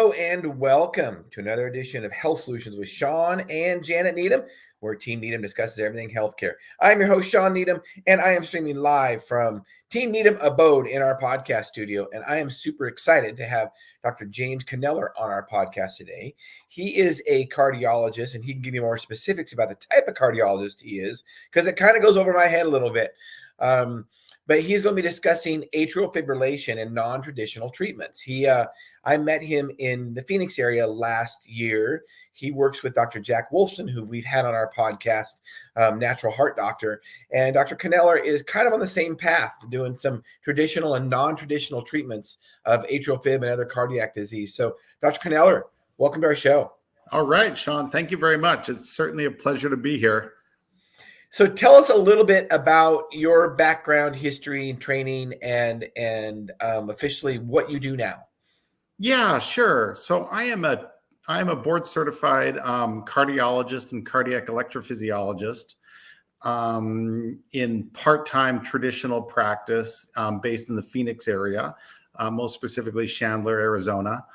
Hello and welcome to another edition of Health Solutions with Shawn and Janet Needham, where Team Needham discusses everything healthcare. I'm your host, Shawn Needham, and I am streaming live from Team Needham abode in our podcast studio. And I am super excited to have Dr. James Kneller on our podcast today. He is a cardiologist, and he can give you more specifics about the type of cardiologist he is, because it kind of goes over my head a little bit. But he's going to be discussing atrial fibrillation and non-traditional treatments. I met him in the Phoenix area last year. He works with Dr. Jack Wolfson, who we've had on our podcast, Natural Heart Doctor. And Dr. Kneller is kind of on the same path, doing some traditional and non-traditional treatments of atrial fib and other cardiac disease. So Dr. Kneller, welcome to our show. All right, Shawn, thank you very much. It's certainly a pleasure to be here. So tell us a little bit about your background, history, and training, and officially what you do now. Yeah, sure. So I am a board certified cardiologist and cardiac electrophysiologist in part-time traditional practice based in the Phoenix area, most specifically Chandler, Arizona,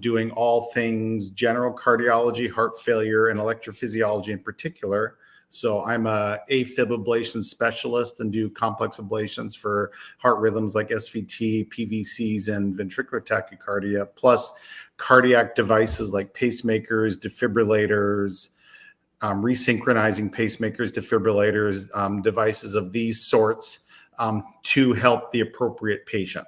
doing all things general cardiology, heart failure, and electrophysiology in particular. So I'm a AFib ablation specialist and do complex ablations for heart rhythms like SVT, PVCs, and ventricular tachycardia, plus cardiac devices like pacemakers, defibrillators, resynchronizing pacemakers, defibrillators, devices of these sorts to help the appropriate patient.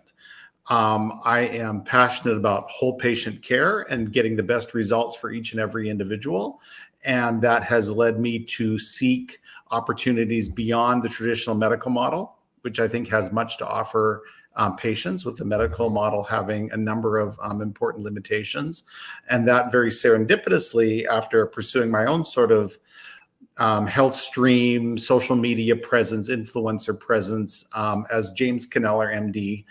I am passionate about whole patient care and getting the best results for each and every individual. And that has led me to seek opportunities beyond the traditional medical model, which I think has much to offer patients, with the medical model having a number of important limitations. And that very serendipitously, after pursuing my own sort of health stream, social media presence, influencer presence, as James Kneller, MD,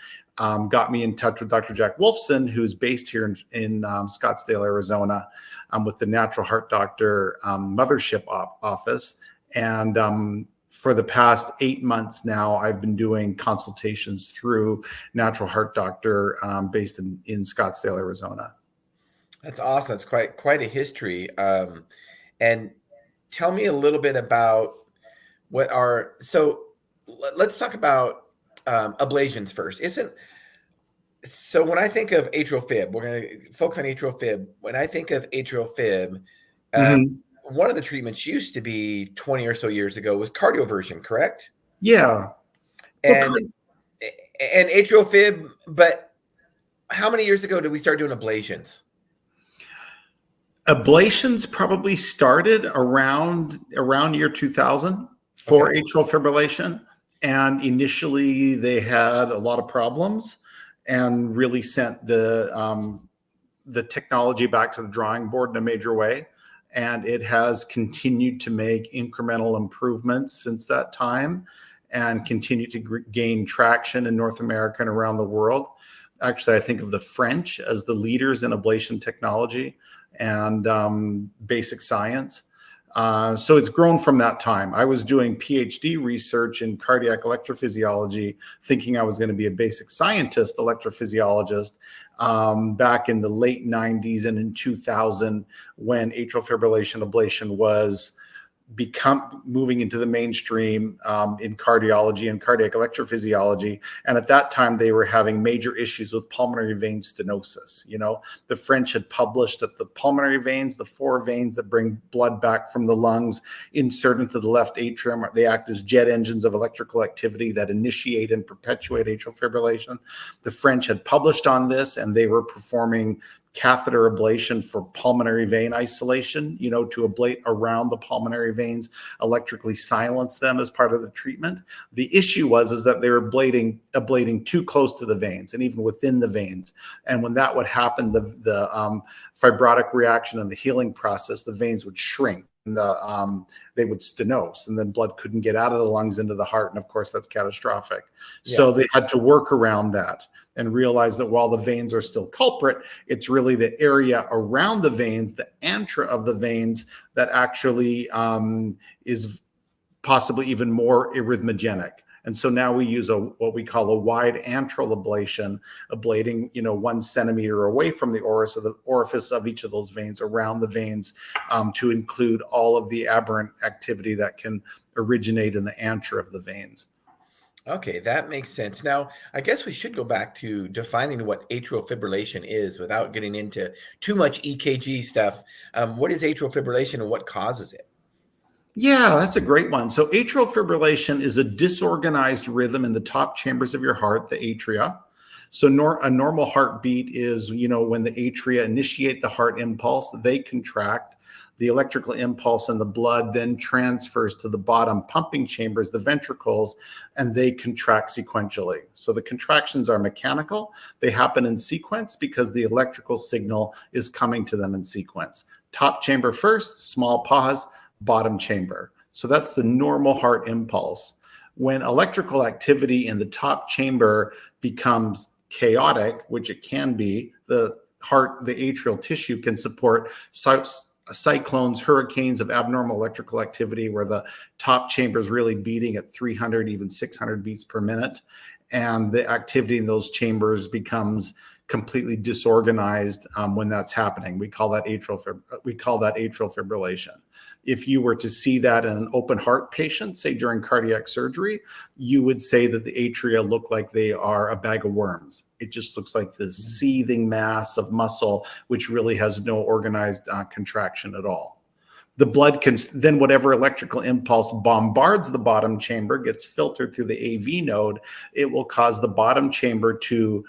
got me in touch with Dr. Jack Wolfson, who's based here in Scottsdale, Arizona, with the Natural Heart Doctor mothership office. And for the past 8 months now, I've been doing consultations through Natural Heart Doctor based in Scottsdale, Arizona. That's awesome. It's quite a history. And tell me a little bit about so let's talk about ablations first. So when I think of atrial fib, we're going to focus on atrial fib. When I think of atrial fib, one of the treatments used to be 20 or so years ago was cardioversion, correct? Yeah. And atrial fib, but how many years ago did we start doing ablations? Ablations probably started around year 2000 for atrial fibrillation. And initially they had a lot of problems and really sent the technology back to the drawing board in a major way. And it has continued to make incremental improvements since that time and continue to gain traction in North America and around the world. Actually, I think of the French as the leaders in ablation technology and basic science. So it's grown from that time. I was doing PhD research in cardiac electrophysiology, thinking I was going to be a basic scientist electrophysiologist back in the late 90s and in 2000, when atrial fibrillation ablation was moving into the mainstream in cardiology and cardiac electrophysiology. And at that time, they were having major issues with pulmonary vein stenosis. You know, the French had published that the pulmonary veins, the four veins that bring blood back from the lungs, insert into the left atrium, they act as jet engines of electrical activity that initiate and perpetuate atrial fibrillation. The French had published on this, and they were performing catheter ablation for pulmonary vein isolation, you know, to ablate around the pulmonary veins, electrically silence them as part of the treatment. The issue was that they were ablating too close to the veins and even within the veins. And when that would happen, the fibrotic reaction and the healing process, the veins would shrink. And they would stenose, and then blood couldn't get out of the lungs into the heart. And of course, that's catastrophic. Yeah. So they had to work around that and realize that while the veins are still culprit, it's really the area around the veins, the antra of the veins, that actually is possibly even more arrhythmogenic. And so now we use what we call a wide antral ablation, ablating 1 centimeter away from the orifice of each of those veins, around the veins, to include all of the aberrant activity that can originate in the antra of the veins. Okay, that makes sense. Now, I guess we should go back to defining what atrial fibrillation is without getting into too much EKG stuff. What is atrial fibrillation and what causes it? Yeah, that's a great one. So atrial fibrillation is a disorganized rhythm in the top chambers of your heart, the atria. So a normal heartbeat is, when the atria initiate the heart impulse, they contract. The electrical impulse in the blood then transfers to the bottom pumping chambers, the ventricles, and they contract sequentially. So the contractions are mechanical. They happen in sequence because the electrical signal is coming to them in sequence. Top chamber first, small pause, bottom chamber. So that's the normal heart impulse. When electrical activity in the top chamber becomes chaotic, which it can be, the atrial tissue can support cyclones, hurricanes of abnormal electrical activity where the top chamber is really beating at 300, even 600 beats per minute. And the activity in those chambers becomes completely disorganized when that's happening. We call that atrial fibrillation. If you were to see that in an open heart patient, say during cardiac surgery, you would say that the atria look like they are a bag of worms. It just looks like this seething mass of muscle, which really has no organized contraction at all. The blood can then, whatever electrical impulse bombards the bottom chamber gets filtered through the AV node. It will cause the bottom chamber to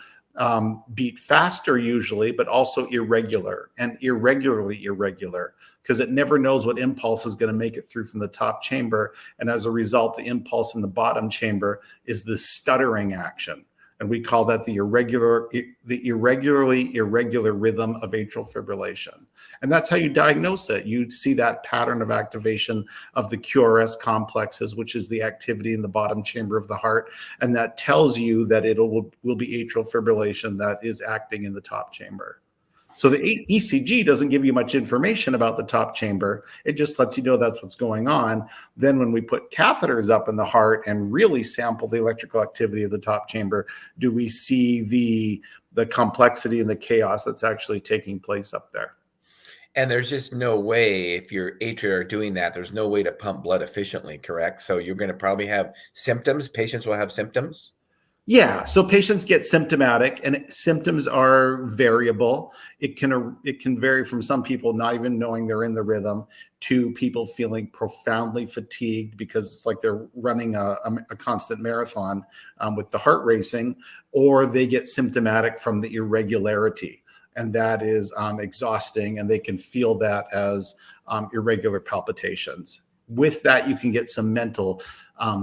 beat faster usually, but also irregular and irregularly irregular, because it never knows what impulse is going to make it through from the top chamber. And as a result, the impulse in the bottom chamber is the stuttering action. And we call that the irregularly irregular rhythm of atrial fibrillation. And that's how you diagnose it. You see that pattern of activation of the QRS complexes, which is the activity in the bottom chamber of the heart. And that tells you that it will be atrial fibrillation that is acting in the top chamber. So the ECG doesn't give you much information about the top chamber. It just lets you know that's what's going on. Then when we put catheters up in the heart and really sample the electrical activity of the top chamber, do we see the complexity and the chaos that's actually taking place up there? And there's just no way, if your atria are doing that, there's no way to pump blood efficiently, correct? So you're going to probably have symptoms. Patients will have symptoms. Yeah, so patients get symptomatic, and symptoms are variable. It can vary from some people not even knowing they're in the rhythm to people feeling profoundly fatigued because it's like they're running a constant marathon with the heart racing, or they get symptomatic from the irregularity, and that is exhausting, and they can feel that as irregular palpitations. With that, you can get some mental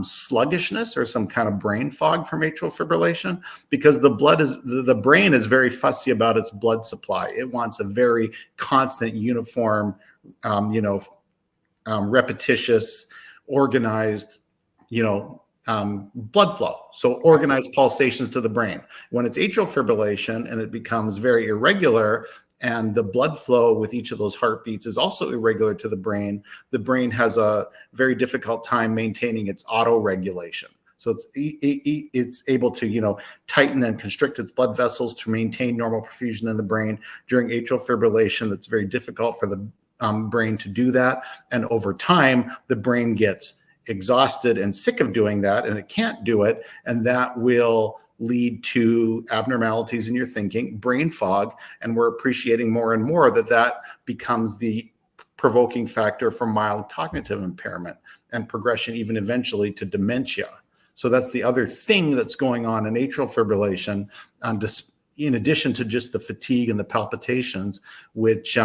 sluggishness or some kind of brain fog from atrial fibrillation, because the brain is very fussy about its blood supply. It wants a very constant, uniform, repetitious, organized, blood flow. So organized pulsations to the brain. When it's atrial fibrillation and it becomes very irregular, and the blood flow with each of those heartbeats is also irregular to the brain has a very difficult time maintaining its auto-regulation. So it's able to, tighten and constrict its blood vessels to maintain normal perfusion in the brain. During atrial fibrillation, it's very difficult for the brain to do that. And over time, the brain gets exhausted and sick of doing that, and it can't do it. And that will lead to abnormalities in your thinking, brain fog, and we're appreciating more and more that becomes the provoking factor for mild cognitive impairment and progression, even eventually to dementia. So that's the other thing that's going on in atrial fibrillation, in addition to just the fatigue and the palpitations, which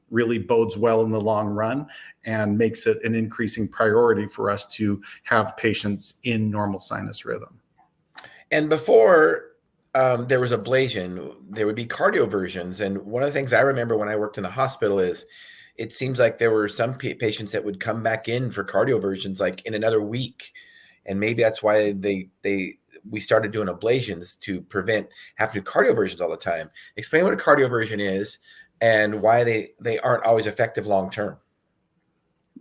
really bodes well in the long run and makes it an increasing priority for us to have patients in normal sinus rhythm. And before there was ablation, there would be cardioversions. And one of the things I remember when I worked in the hospital is it seems like there were some patients that would come back in for cardioversions like in another week. And maybe that's why we started doing ablations to prevent having to do cardioversions all the time. Explain what a cardioversion is and why they aren't always effective long term.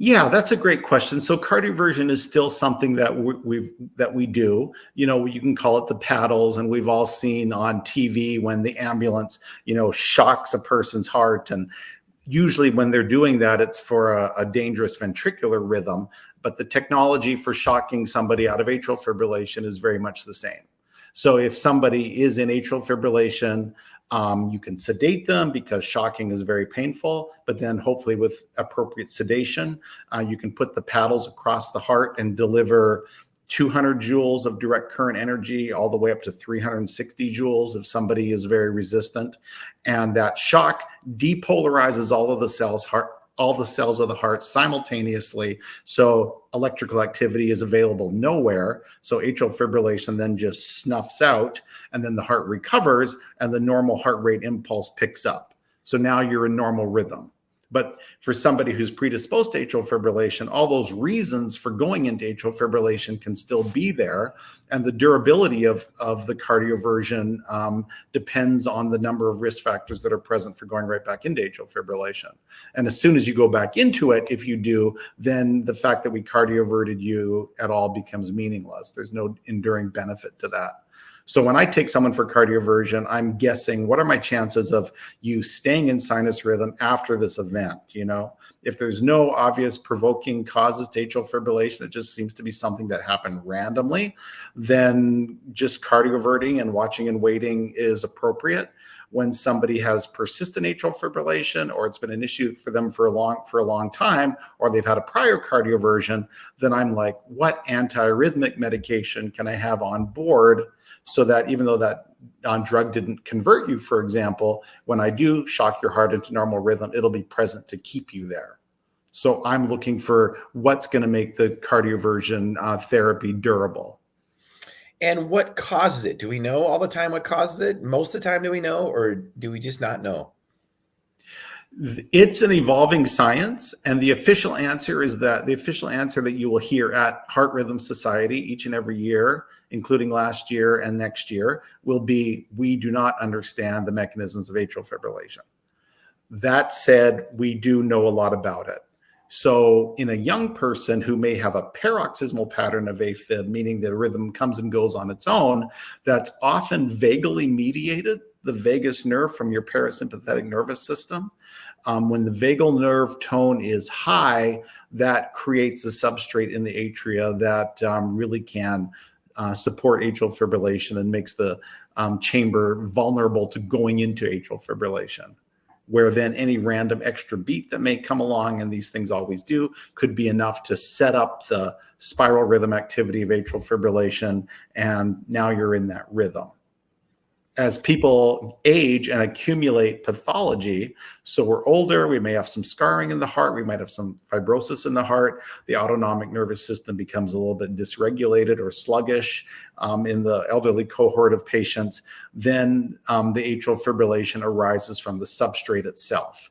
Yeah, that's a great question. So cardioversion is still something that we do. You can call it the paddles, and we've all seen on TV when the ambulance, shocks a person's heart, and usually when they're doing that, it's for a dangerous ventricular rhythm. But the technology for shocking somebody out of atrial fibrillation is very much the same. So if somebody is in atrial fibrillation, you can sedate them because shocking is very painful, but then hopefully with appropriate sedation, you can put the paddles across the heart and deliver 200 joules of direct current energy all the way up to 360 joules if somebody is very resistant. And that shock depolarizes all of the cells of the heart simultaneously. So electrical activity is available nowhere. So atrial fibrillation then just snuffs out, and then the heart recovers and the normal heart rate impulse picks up. So now you're in normal rhythm. But for somebody who's predisposed to atrial fibrillation, all those reasons for going into atrial fibrillation can still be there. And the durability of the cardioversion depends on the number of risk factors that are present for going right back into atrial fibrillation. And as soon as you go back into it, if you do, then the fact that we cardioverted you at all becomes meaningless. There's no enduring benefit to that. So when I take someone for cardioversion, I'm guessing what are my chances of you staying in sinus rhythm after this event? If there's no obvious provoking causes to atrial fibrillation, it just seems to be something that happened randomly, then just cardioverting and watching and waiting is appropriate. When somebody has persistent atrial fibrillation, or it's been an issue for them for a long time, or they've had a prior cardioversion, then I'm like, what antiarrhythmic medication can I have on board so that even though that drug didn't convert you, for example, when I do shock your heart into normal rhythm, it'll be present to keep you there. So I'm looking for what's going to make the cardioversion therapy durable. And what causes it? Do we know all the time what causes it? Most of the time, do we know, or do we just not know? It's an evolving science, and the official answer that you will hear at Heart Rhythm Society each and every year, including last year and next year, will be, we do not understand the mechanisms of atrial fibrillation. That said, we do know a lot about it. So in a young person who may have a paroxysmal pattern of AFib, meaning the rhythm comes and goes on its own, that's often vagally mediated, the vagus nerve from your parasympathetic nervous system. When the vagal nerve tone is high, that creates a substrate in the atria that really can support atrial fibrillation and makes the chamber vulnerable to going into atrial fibrillation, where then any random extra beat that may come along, and these things always do, could be enough to set up the spiral rhythm activity of atrial fibrillation, and now you're in that rhythm. As people age and accumulate pathology, so we're older, we may have some scarring in the heart, we might have some fibrosis in the heart, the autonomic nervous system becomes a little bit dysregulated or sluggish in the elderly cohort of patients, then the atrial fibrillation arises from the substrate itself.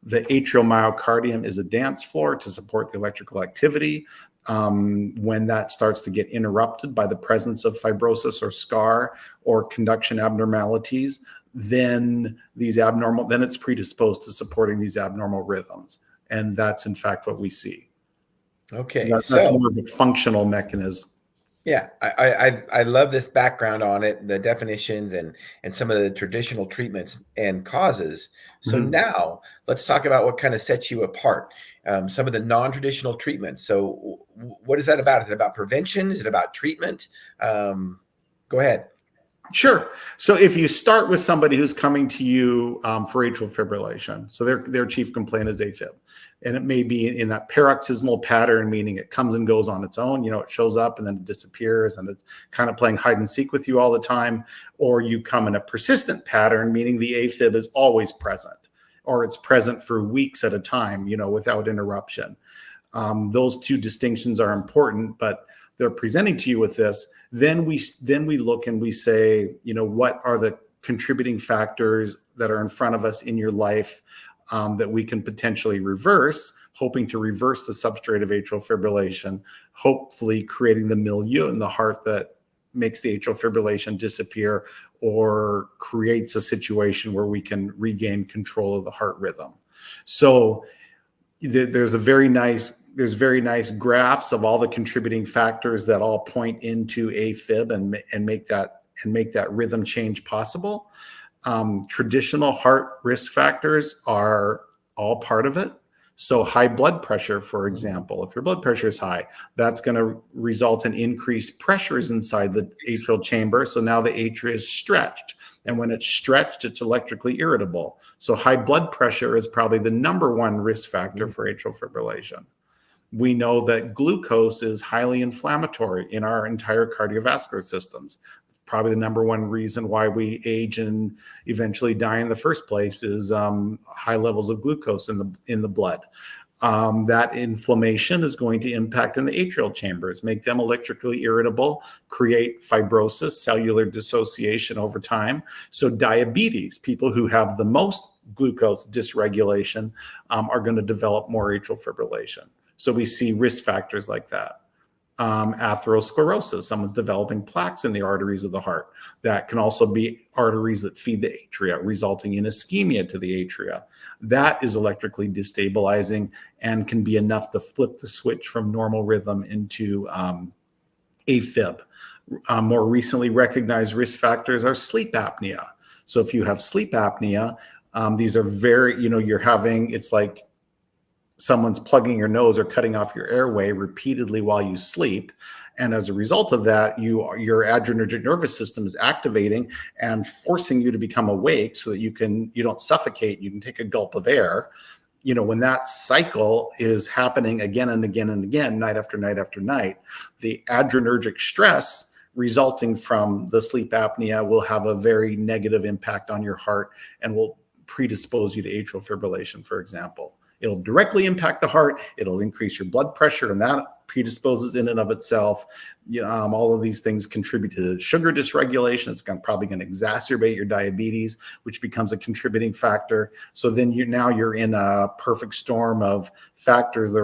The atrial myocardium is a dance floor to support the electrical activity. When that starts to get interrupted by the presence of fibrosis or scar or conduction abnormalities, then it's predisposed to supporting these abnormal rhythms. And that's in fact what we see. Okay. That's more of a functional mechanism. Yeah, I love this background on it, the definitions and some of the traditional treatments and causes. So now let's talk about what kind of sets you apart. Some of the non-traditional treatments. So what is that about? Is it about prevention? Is it about treatment? Go ahead. Sure. So if you start with somebody who's coming to you for atrial fibrillation, so their chief complaint is AFib, and it may be in that paroxysmal pattern, meaning it comes and goes on its own, it shows up and then it disappears and it's kind of playing hide and seek with you all the time, or you come in a persistent pattern, meaning the AFib is always present, or it's present for weeks at a time, without interruption. Those two distinctions are important, but they're presenting to you with this. Then we look and we say, what are the contributing factors that are in front of us in your life that we can potentially reverse, hoping to reverse the substrate of atrial fibrillation, hopefully creating the milieu in the heart that makes the atrial fibrillation disappear or creates a situation where we can regain control of the heart rhythm. So there's a very nice there's very nice graphs of all the contributing factors that all point into AFib and make that rhythm change possible. Traditional heart risk factors are all part of it. So high blood pressure, for example, if your blood pressure is high, that's going to result in increased pressures inside the atrial chamber. So now the atria is stretched. And when it's stretched, it's electrically irritable. So high blood pressure is probably the #1 risk factor for atrial fibrillation. We know that glucose is highly inflammatory in our entire cardiovascular systems. Probably the #1 reason why we age and eventually die in the first place is high levels of glucose in the blood. That inflammation is going to impact in the atrial chambers, make them electrically irritable, create fibrosis, cellular dissociation over time. So diabetes, people who have the most glucose dysregulation are going to develop more atrial fibrillation. So we see risk factors like that. Atherosclerosis, someone's developing plaques in the arteries of the heart. That can also be arteries that feed the atria, resulting in ischemia to the atria. That is electrically destabilizing and can be enough to flip the switch from normal rhythm into AFib. More recently recognized risk factors are sleep apnea. So if you have sleep apnea, these are very, you're having, it's like someone's plugging your nose or cutting off your airway repeatedly while you sleep. And as a result of that, your adrenergic nervous system is activating and forcing you to become awake so that you don't suffocate. You can take a gulp of air. When that cycle is happening again and again and again, night after night after night, the adrenergic stress resulting from the sleep apnea will have a very negative impact on your heart and will predispose you to atrial fibrillation, for example. It'll directly impact the heart. It'll increase your blood pressure, and that predisposes in and of itself. All of these things contribute to sugar dysregulation. It's probably going to exacerbate your diabetes, which becomes a contributing factor. So then you're in a perfect storm of factors that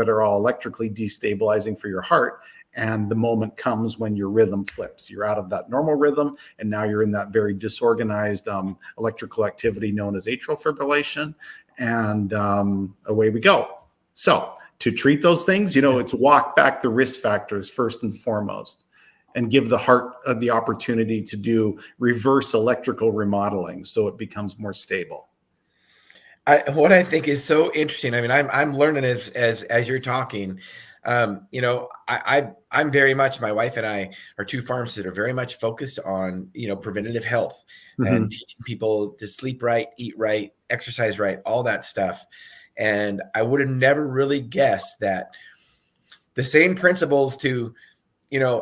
are all electrically destabilizing for your heart. And the moment comes when your rhythm flips. You're out of that normal rhythm, and now you're in that very disorganized electrical activity known as atrial fibrillation, and away we go. So to treat those things, it's walk back the risk factors first and foremost, and give the heart the opportunity to do reverse electrical remodeling so it becomes more stable. What I think is so interesting, I mean, I'm learning as you're talking. I'm very much, my wife and I are two pharmacists that are very much focused on, preventative health and teaching people to sleep right, eat right, exercise right, all that stuff. And I would have never really guessed that the same principles to,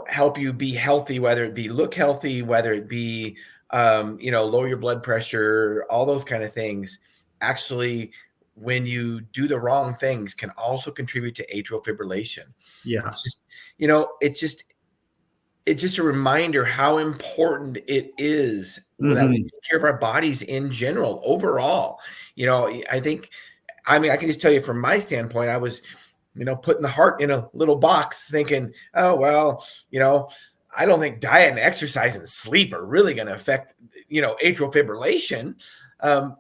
help you be healthy, whether it be look healthy, whether it be, lower your blood pressure, all those kind of things, actually, when you do the wrong things, can also contribute to atrial fibrillation. Yeah. It's just a reminder how important it is that we take care of our bodies in general, overall. I can just tell you from my standpoint, I was, putting the heart in a little box thinking, oh, well, I don't think diet and exercise and sleep are really going to affect, atrial fibrillation.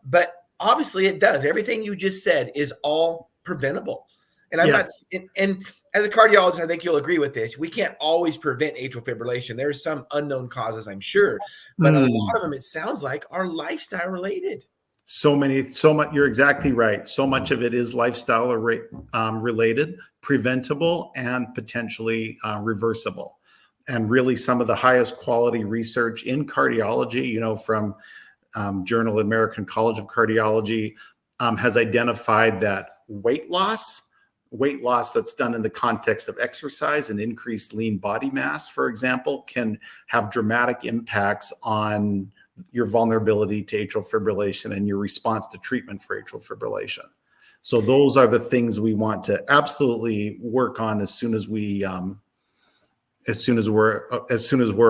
But obviously it does. Everything you just said is all preventable. And and as a cardiologist, I think you'll agree with this. We can't always prevent atrial fibrillation. There's some unknown causes, I'm sure, but a lot of them, it sounds like, are lifestyle related. So much. You're exactly right. So much of it is lifestyle related, preventable, and potentially reversible. And really, some of the highest quality research in cardiology, from Journal of American College of Cardiology, has identified that weight loss that's done in the context of exercise and increased lean body mass, for example, can have dramatic impacts on your vulnerability to atrial fibrillation and your response to treatment for atrial fibrillation. So those are the things we want to absolutely work on as soon as we're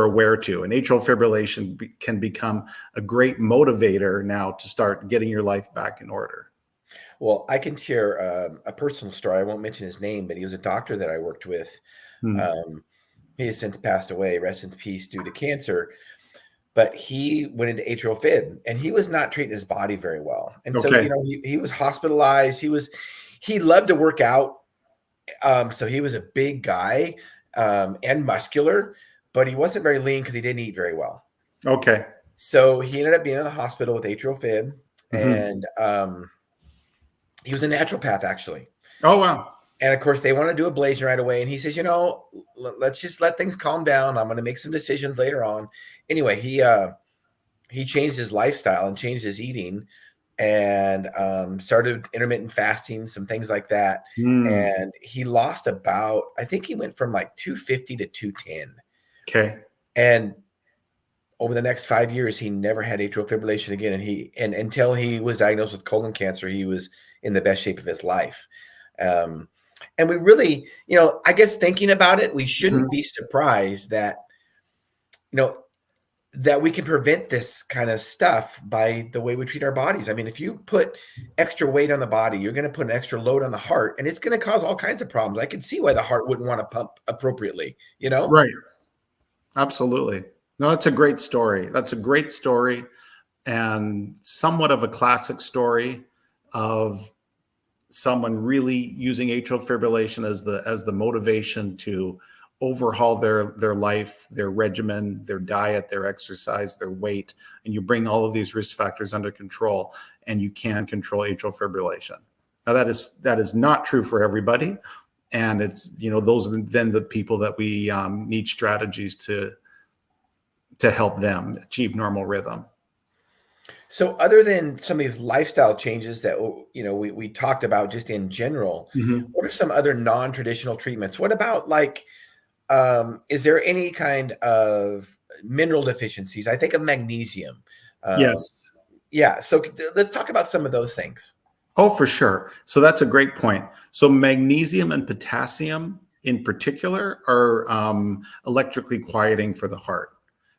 aware to. And atrial fibrillation can become a great motivator now to start getting your life back in order. Well, I can share a personal story. I won't mention his name, but he was a doctor that I worked with. He has since passed away, rest in peace, due to cancer. But he went into atrial fib, and he was not treating his body very well. And so, he was hospitalized. He loved to work out. So he was a big guy, and muscular, but he wasn't very lean because he didn't eat very well. Okay. So he ended up being in the hospital with atrial fib, and he was a naturopath actually. Oh, wow. And of course, they want to do ablation right away. And he says, let's just let things calm down. I'm going to make some decisions later on. Anyway, he changed his lifestyle and changed his eating, and started intermittent fasting, some things like that. And he lost I think he went from like 250 to 210. Okay. And over the next 5 years, he never had atrial fibrillation again. And until he was diagnosed with colon cancer, he was in the best shape of his life. And we really, I guess thinking about it, we shouldn't be surprised that, that we can prevent this kind of stuff by the way we treat our bodies. I mean, if you put extra weight on the body, you're going to put an extra load on the heart, and it's going to cause all kinds of problems. I can see why the heart wouldn't want to pump appropriately, Right. Absolutely. No, that's a great story. That's a great story, and somewhat of a classic story of someone really using atrial fibrillation as the motivation to overhaul their life, their regimen, their diet, their exercise, their weight, and you bring all of these risk factors under control, and you can control atrial fibrillation. Now that is not true for everybody, and it's those are then the people that we need strategies to help them achieve normal rhythm. So other than some of these lifestyle changes that, we talked about just in general, what are some other non-traditional treatments? What about is there any kind of mineral deficiencies? I think of magnesium. Yes. Yeah. So let's talk about some of those things. Oh, for sure. So that's a great point. So magnesium and potassium in particular are electrically quieting for the heart.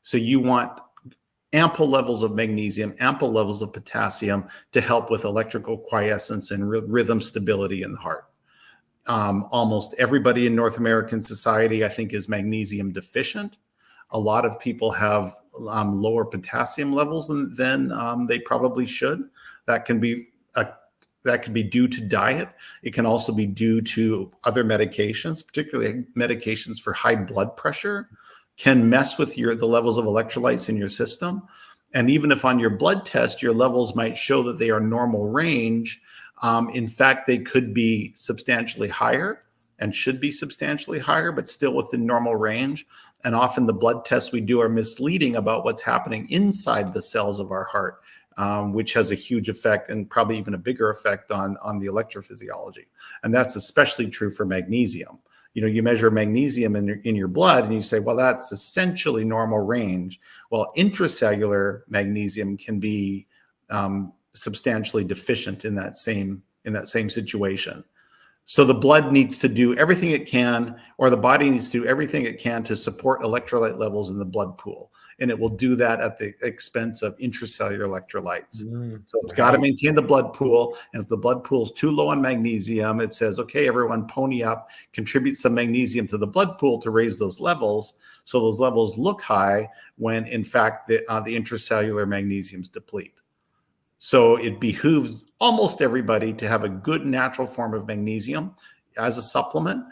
So you want ample levels of magnesium, ample levels of potassium to help with electrical quiescence and rhythm stability in the heart. Almost everybody in North American society, I think, is magnesium deficient. A lot of people have lower potassium levels than they probably should. That can be due to diet. It can also be due to other medications, particularly medications for high blood pressure, can mess with the levels of electrolytes in your system. And even if on your blood test, your levels might show that they are normal range, in fact, they could be substantially higher and should be substantially higher, but still within normal range. And often the blood tests we do are misleading about what's happening inside the cells of our heart, which has a huge effect, and probably even a bigger effect on the electrophysiology. And that's especially true for magnesium. You measure magnesium in your blood and you say, well, that's essentially normal range. Well, intracellular magnesium can be substantially deficient in that same situation. So the blood needs to do everything it can, or the body needs to do everything it can to support electrolyte levels in the blood pool. And it will do that at the expense of intracellular electrolytes. So it's got to maintain the blood pool. And if the blood pool is too low on magnesium, it says, okay, everyone pony up, contribute some magnesium to the blood pool to raise those levels. So those levels look high when in fact the intracellular magnesiums deplete. So it behooves almost everybody to have a good natural form of magnesium as a supplement,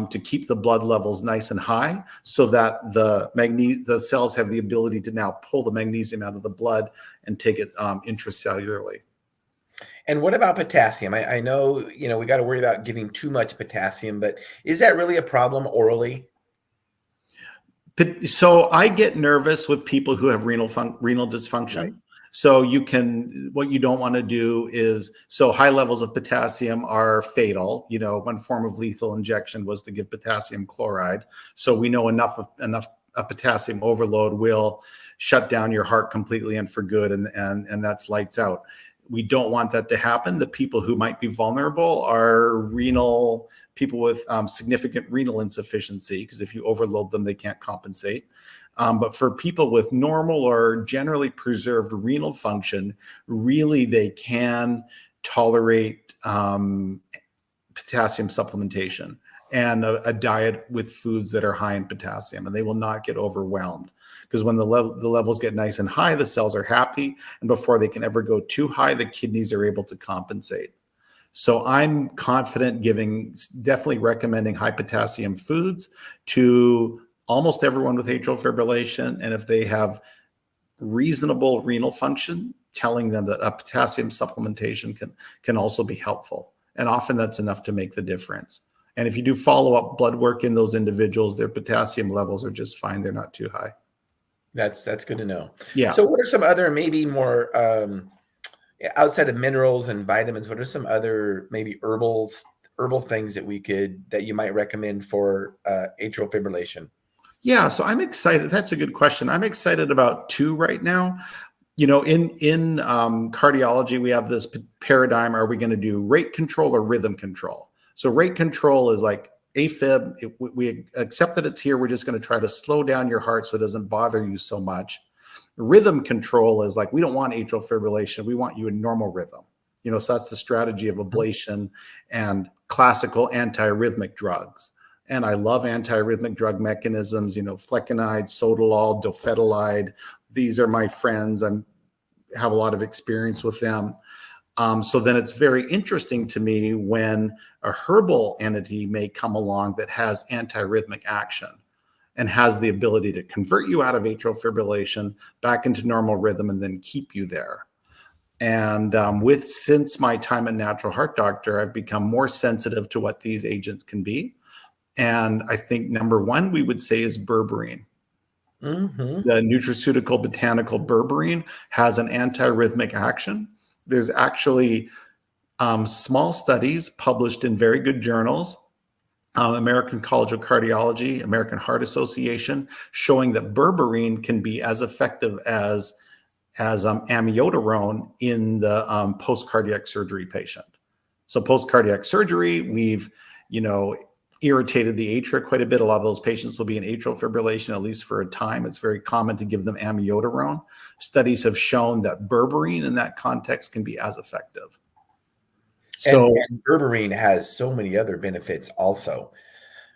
to keep the blood levels nice and high, so that the cells have the ability to now pull the magnesium out of the blood and take it intracellularly. And what about potassium? I know, we got to worry about giving too much potassium, but is that really a problem orally? So I get nervous with people who have renal dysfunction. Right. So what you don't want to do is, so high levels of potassium are fatal. One form of lethal injection was to give potassium chloride. So we know enough potassium overload will shut down your heart completely and for good, and that's lights out. We don't want that to happen. The people who might be vulnerable are people with significant renal insufficiency, because if you overload them, they can't compensate. But for people with normal or generally preserved renal function, really they can tolerate potassium supplementation and a diet with foods that are high in potassium, and they will not get overwhelmed. Because when the levels get nice and high, the cells are happy, and before they can ever go too high, the kidneys are able to compensate. So I'm confident definitely recommending high potassium foods to almost everyone with atrial fibrillation. And if they have reasonable renal function, telling them that a potassium supplementation can also be helpful. And often that's enough to make the difference. And if you do follow-up blood work in those individuals, their potassium levels are just fine. They're not too high. That's good to know. Yeah. So what are some other maybe more outside of minerals and vitamins, what are some other maybe herbal things that you might recommend for atrial fibrillation? Yeah, so I'm excited. That's a good question. I'm excited about two right now. In cardiology, we have this paradigm: are we going to do rate control or rhythm control? So rate control is like AFib. We accept that it's here. We're just going to try to slow down your heart so it doesn't bother you so much. Rhythm control is like, we don't want atrial fibrillation. We want you in normal rhythm. So that's the strategy of ablation and classical antiarrhythmic drugs. And I love antiarrhythmic drug mechanisms, flecainide, sotalol, dofetilide. These are my friends. I have a lot of experience with them. So then it's very interesting to me when a herbal entity may come along that has antiarrhythmic action and has the ability to convert you out of atrial fibrillation back into normal rhythm and then keep you there. And since my time at Natural Heart Doctor, I've become more sensitive to what these agents can be. And I think number one, we would say, is berberine. Mm-hmm. The nutraceutical botanical berberine has an antiarrhythmic action. There's actually small studies published in very good journals, American College of Cardiology, American Heart Association, showing that berberine can be as effective as amiodarone in the post-cardiac surgery patient. So post-cardiac surgery, we've, irritated the atria quite a bit. A lot of those patients will be in atrial fibrillation, at least for a time. It's very common to give them amiodarone. Studies have shown that berberine in that context can be as effective. So, and berberine has so many other benefits also.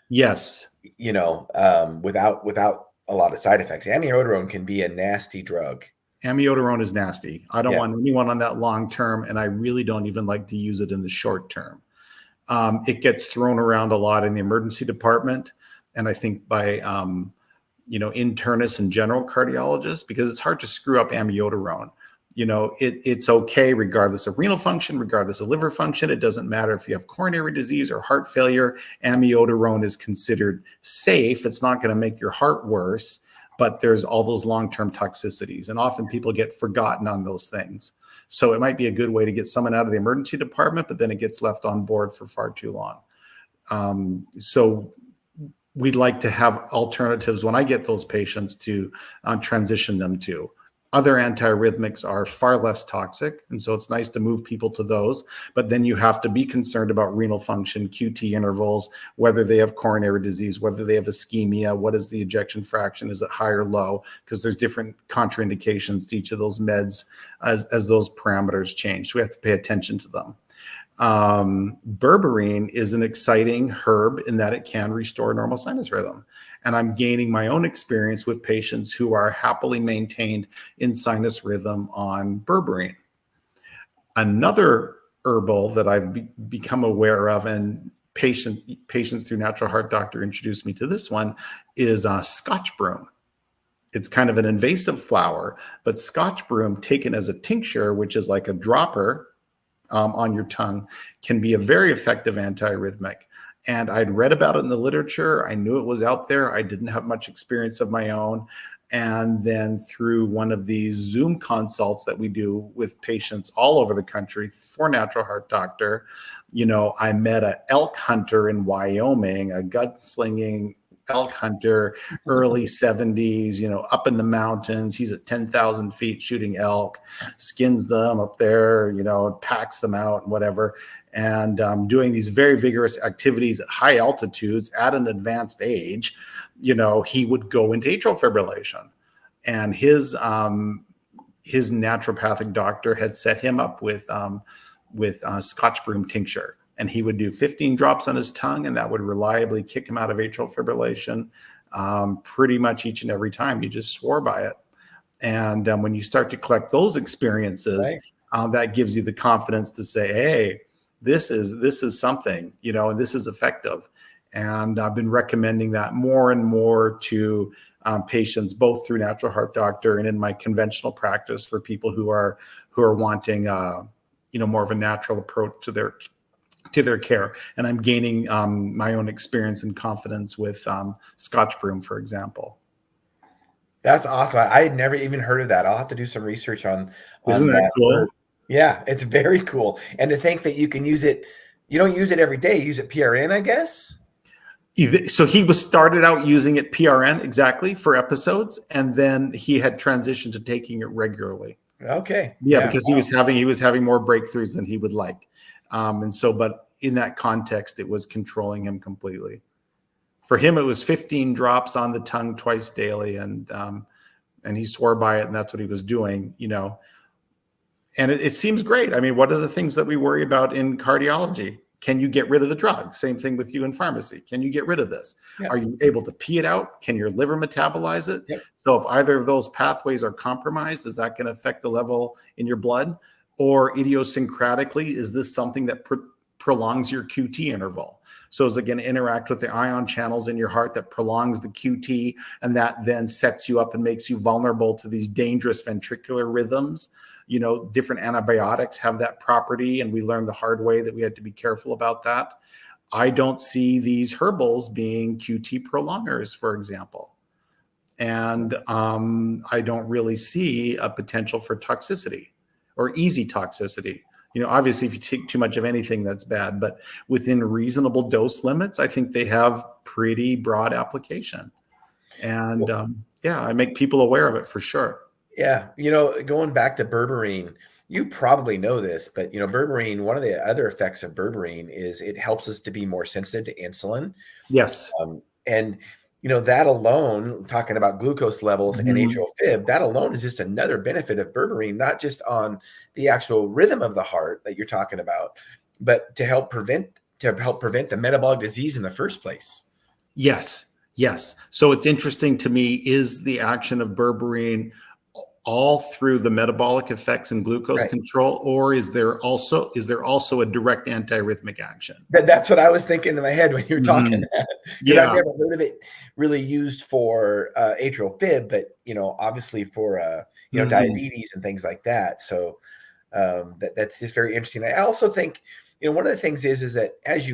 Yes. Without a lot of side effects. Amiodarone can be a nasty drug. Amiodarone is nasty. I don't want anyone on that long term, and I really don't even like to use it in the short term. It gets thrown around a lot in the emergency department, and I think by internists and general cardiologists, because it's hard to screw up amiodarone. It's okay regardless of renal function, regardless of liver function. It doesn't matter if you have coronary disease or heart failure. Amiodarone is considered safe. It's not going to make your heart worse, but there's all those long-term toxicities, and often people get forgotten on those things. So it might be a good way to get someone out of the emergency department, but then it gets left on board for far too long. So we'd like to have alternatives when I get those patients to transition them to. Other antiarrhythmics are far less toxic, and so it's nice to move people to those. But then you have to be concerned about renal function, QT intervals, whether they have coronary disease, whether they have ischemia, what is the ejection fraction, is it high or low? Because there's different contraindications to each of those meds as those parameters change. So we have to pay attention to them. Berberine is an exciting herb in that it can restore normal sinus rhythm. And I'm gaining my own experience with patients who are happily maintained in sinus rhythm on berberine. Another herbal that I've become aware of, and patients through Natural Heart Doctor introduced me to this one, is Scotch broom. It's kind of an invasive flower, but Scotch broom taken as a tincture, which is like a dropper on your tongue, can be a very effective antiarrhythmic. And I'd read about it in the literature. I knew it was out there. I didn't have much experience of my own. And then through one of these Zoom consults that we do with patients all over the country for Natural Heart Doctor, I met an elk hunter in Wyoming, a gunslinging elk hunter, early 70s, up in the mountains. He's at 10,000 feet shooting elk, skins them up there, packs them out and whatever. And doing these very vigorous activities at high altitudes at an advanced age, he would go into atrial fibrillation. And his naturopathic doctor had set him up with Scotch broom tincture. And he would do 15 drops on his tongue, and that would reliably kick him out of atrial fibrillation pretty much each and every time. He just swore by it. And when you start to collect those experiences, right, that gives you the confidence to say, hey, this is something, and this is effective. And I've been recommending that more and more to patients, both through Natural Heart Doctor and in my conventional practice for people who are wanting, more of a natural approach to their care. And I'm gaining my own experience and confidence with Scotch broom, for example. That's awesome. I had never even heard of that. I'll have to do some research on Isn't that that cool? word. Yeah, it's very cool. And to think that you can use it, you don't use it every day, you use it PRN, I guess. So he was started out using it PRN exactly for episodes, and then he had transitioned to taking it regularly. Okay. Yeah, because he was having more breakthroughs than he would like. But in that context, it was controlling him completely. For him, it was 15 drops on the tongue twice daily, and he swore by it, and that's what he was doing, And it seems great. I mean, what are the things that we worry about in cardiology? Can you get rid of the drug? Same thing with you in pharmacy. Can you get rid of this? Yep. Are you able to pee it out? Can your liver metabolize it? Yep. So if either of those pathways are compromised, is that going to affect the level in your blood? Or idiosyncratically, is this something that prolongs your QT interval? So is it going to interact with the ion channels in your heart that prolongs the QT, and that then sets you up and makes you vulnerable to these dangerous ventricular rhythms? Different antibiotics have that property, and we learned the hard way that we had to be careful about that. I don't see these herbals being QT prolongers, for example. And I don't really see a potential for toxicity or easy toxicity. Obviously, if you take too much of anything, that's bad. But within reasonable dose limits, I think they have pretty broad application. And I make people aware of it for sure. Yeah. Going back to berberine, you probably know this, but berberine, one of the other effects of berberine is it helps us to be more sensitive to insulin. Yes. And that alone, talking about glucose levels and atrial fib, that alone is just another benefit of berberine, not just on the actual rhythm of the heart that you're talking about, but to help prevent the metabolic disease in the first place. Yes. So it's interesting to me, is the action of berberine all through the metabolic effects and glucose control, or is there also a direct antiarrhythmic action? That's what I was thinking in my head when you were talking that. Yeah, I've never heard of it really used for atrial fib, but obviously for diabetes and things like that. So that's just very interesting. I also think one of the things is that, as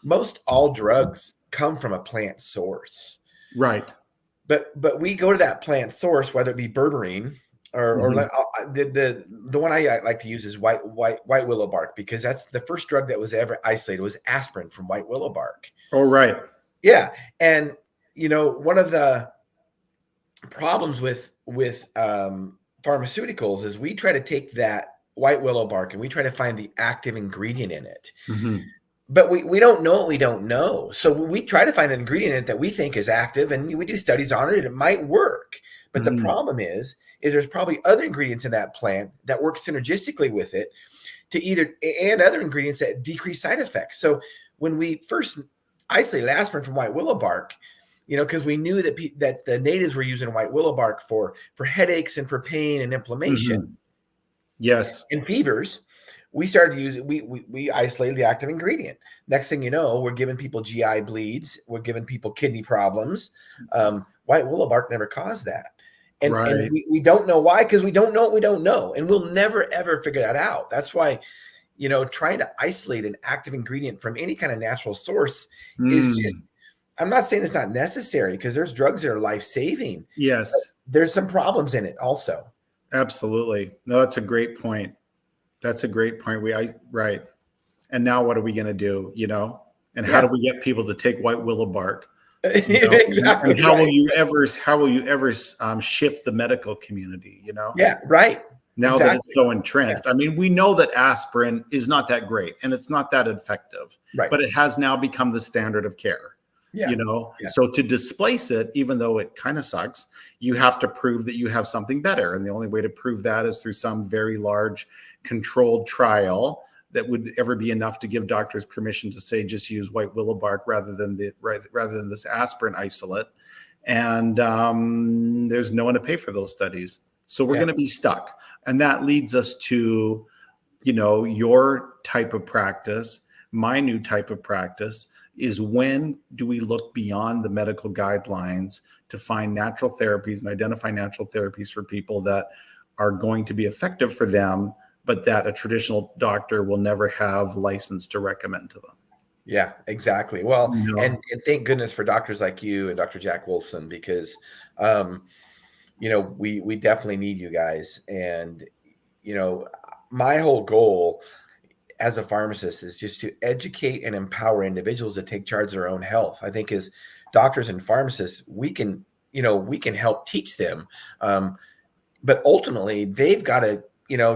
most all drugs come from a plant source, right? But we go to that plant source, whether it be berberine or the one I like to use is white willow bark, because that's the first drug that was ever isolated. It was aspirin from white willow bark. Oh, right. Yeah, and one of the problems with pharmaceuticals is we try to take that white willow bark and we try to find the active ingredient in it. But we don't know what we don't know. So we try to find an ingredient in it that we think is active, and we do studies on it, and it might work. But the problem is there's probably other ingredients in that plant that work synergistically with it and other ingredients that decrease side effects. So when we first isolated aspirin from white willow bark, because we knew that the natives were using white willow bark for headaches and for pain and inflammation. Yes. And fevers, we started using, we isolated the active ingredient. Next thing you know, we're giving people GI bleeds. We're giving people kidney problems. White willow bark never caused that. And we don't know why, because we don't know what we don't know. And we'll never, ever figure that out. That's why, trying to isolate an active ingredient from any kind of natural source is just, I'm not saying it's not necessary, because there's drugs that are life-saving. Yes. There's some problems in it also. Absolutely. No, that's a great point. That's a great point. Right. And now what are we going to do, and how do we get people to take white willow bark? Exactly. And how will you ever shift the medical community, Yeah. Right. Now that it's so entrenched. I mean, we know that aspirin is not that great and it's not that effective, but it has now become the standard of care. So to displace it, even though it kind of sucks, you have to prove that you have something better. And the only way to prove that is through some very large controlled trial that would ever be enough to give doctors permission to say, just use white willow bark rather than this aspirin isolate. And there's no one to pay for those studies. So we're going to be stuck. And that leads us to your type of practice, my new type of practice is when do we look beyond the medical guidelines to find natural therapies and identify natural therapies for people that are going to be effective for them, but that a traditional doctor will never have license to recommend to them. Yeah, exactly. Well, and thank goodness for doctors like you and Dr. Jack Wolfson, because, we definitely need you guys. And, my whole goal as a pharmacist is just to educate and empower individuals to take charge of their own health. I think as doctors and pharmacists, we can help teach them. But ultimately they've got to,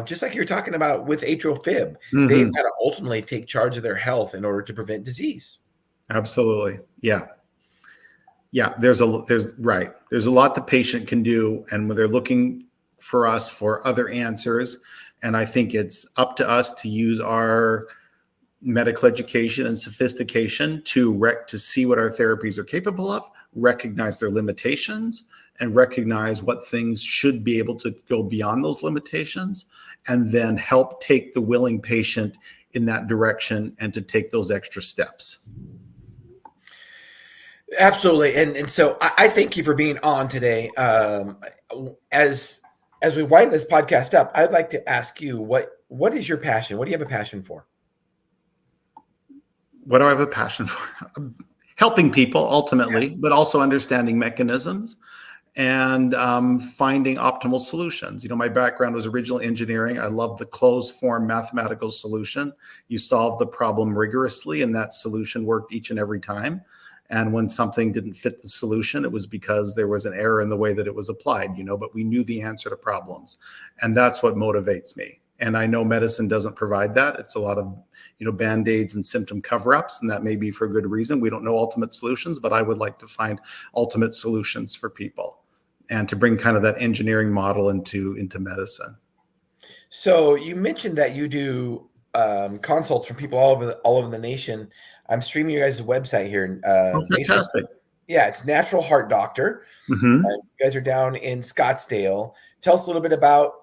just like you're talking about with atrial fib, they've got to ultimately take charge of their health in order to prevent disease. Absolutely. Yeah. Yeah. There's a lot the patient can do. And when they're looking for us for other answers, and I think it's up to us to use our medical education and sophistication to see what our therapies are capable of, recognize their limitations, and recognize what things should be able to go beyond those limitations, and then help take the willing patient in that direction and to take those extra steps. Absolutely. And so I thank you for being on today. As we wind this podcast up, I'd like to ask you, what is your passion? What do you have a passion for? What do I have a passion for? Helping people ultimately, but also understanding mechanisms and finding optimal solutions. My background was original engineering. I love the closed form mathematical solution. You solve the problem rigorously, and that solution worked each and every time. And when something didn't fit the solution, it was because there was an error in the way that it was applied, but we knew the answer to problems. And that's what motivates me. And I know medicine doesn't provide that. It's a lot of, Band-Aids and symptom cover-ups, and that may be for a good reason. We don't know ultimate solutions, but I would like to find ultimate solutions for people and to bring kind of that engineering model into medicine. So you mentioned that you do consults from people all over the nation. I'm streaming you guys' website here. Fantastic. Yeah, it's Natural Heart Doctor. You guys are down in Scottsdale. Tell us a little bit about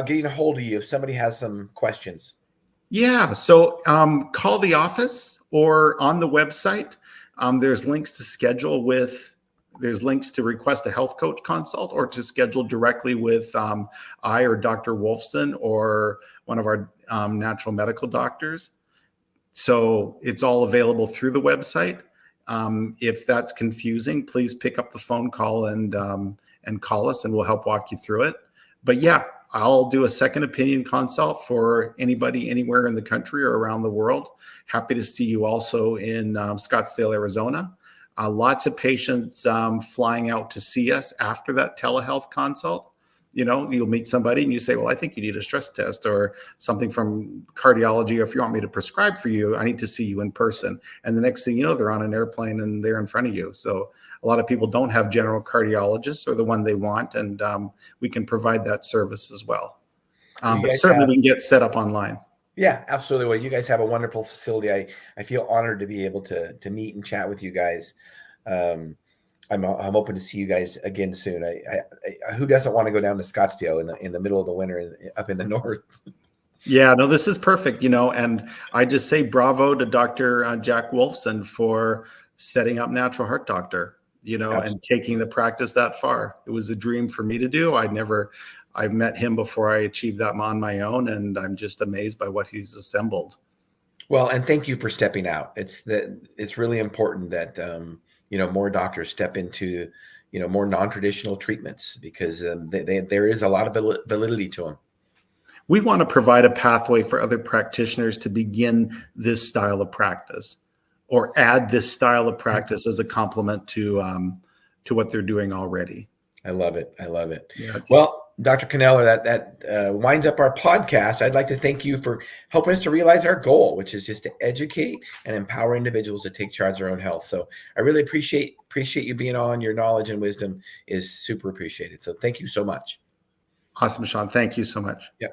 getting a hold of you if somebody has some questions. Yeah, so call the office or on the website. There's links to schedule there's links to request a health coach consult or to schedule directly with I or Dr. Wolfson or one of our natural medical doctors. So it's all available through the website. If that's confusing, please pick up the phone call and call us, and we'll help walk you through it. But yeah, I'll do a second opinion consult for anybody anywhere in the country or around the world. Happy to see you also in Scottsdale, Arizona. Lots of patients flying out to see us after that telehealth consult. You'll meet somebody and you say, well, I think you need a stress test or something from cardiology. Or if you want me to prescribe for you, I need to see you in person. And the next thing you know, they're on an airplane and they're in front of you. So a lot of people don't have general cardiologists or the one they want. And we can provide that service as well. But certainly we can get set up online. Yeah, absolutely. Well, you guys have a wonderful facility. I feel honored to be able to meet and chat with you guys. I'm hoping to see you guys again soon. Who doesn't want to go down to Scottsdale in the middle of the winter up in the north? Yeah, no, this is perfect. And I just say bravo to Dr. Jack Wolfson for setting up Natural Heart Doctor, and taking the practice that far. It was a dream for me to do. I've met him before I achieved that on my own, and I'm just amazed by what he's assembled. Well, and thank you for stepping out. It's really important that more doctors step into more non-traditional treatments, because there is a lot of validity to them. We want to provide a pathway for other practitioners to begin this style of practice, or add this style of practice as a complement to what they're doing already. I love it. Yeah, well, Dr. Kneller, that winds up our podcast. I'd like to thank you for helping us to realize our goal, which is just to educate and empower individuals to take charge of their own health. So I really appreciate you being on. Your knowledge and wisdom is super appreciated. So thank you so much. Awesome, Shawn. Thank you so much. Yeah.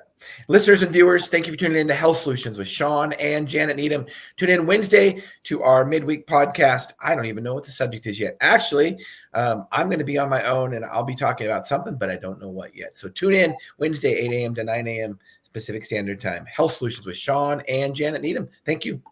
Listeners and viewers, thank you for tuning in to Health Solutions with Shawn and Janet Needham. Tune in Wednesday to our midweek podcast. I don't even know what the subject is yet. Actually, I'm going to be on my own and I'll be talking about something, but I don't know what yet. So tune in Wednesday, 8 a.m. to 9 a.m. Pacific Standard Time. Health Solutions with Shawn and Janet Needham. Thank you.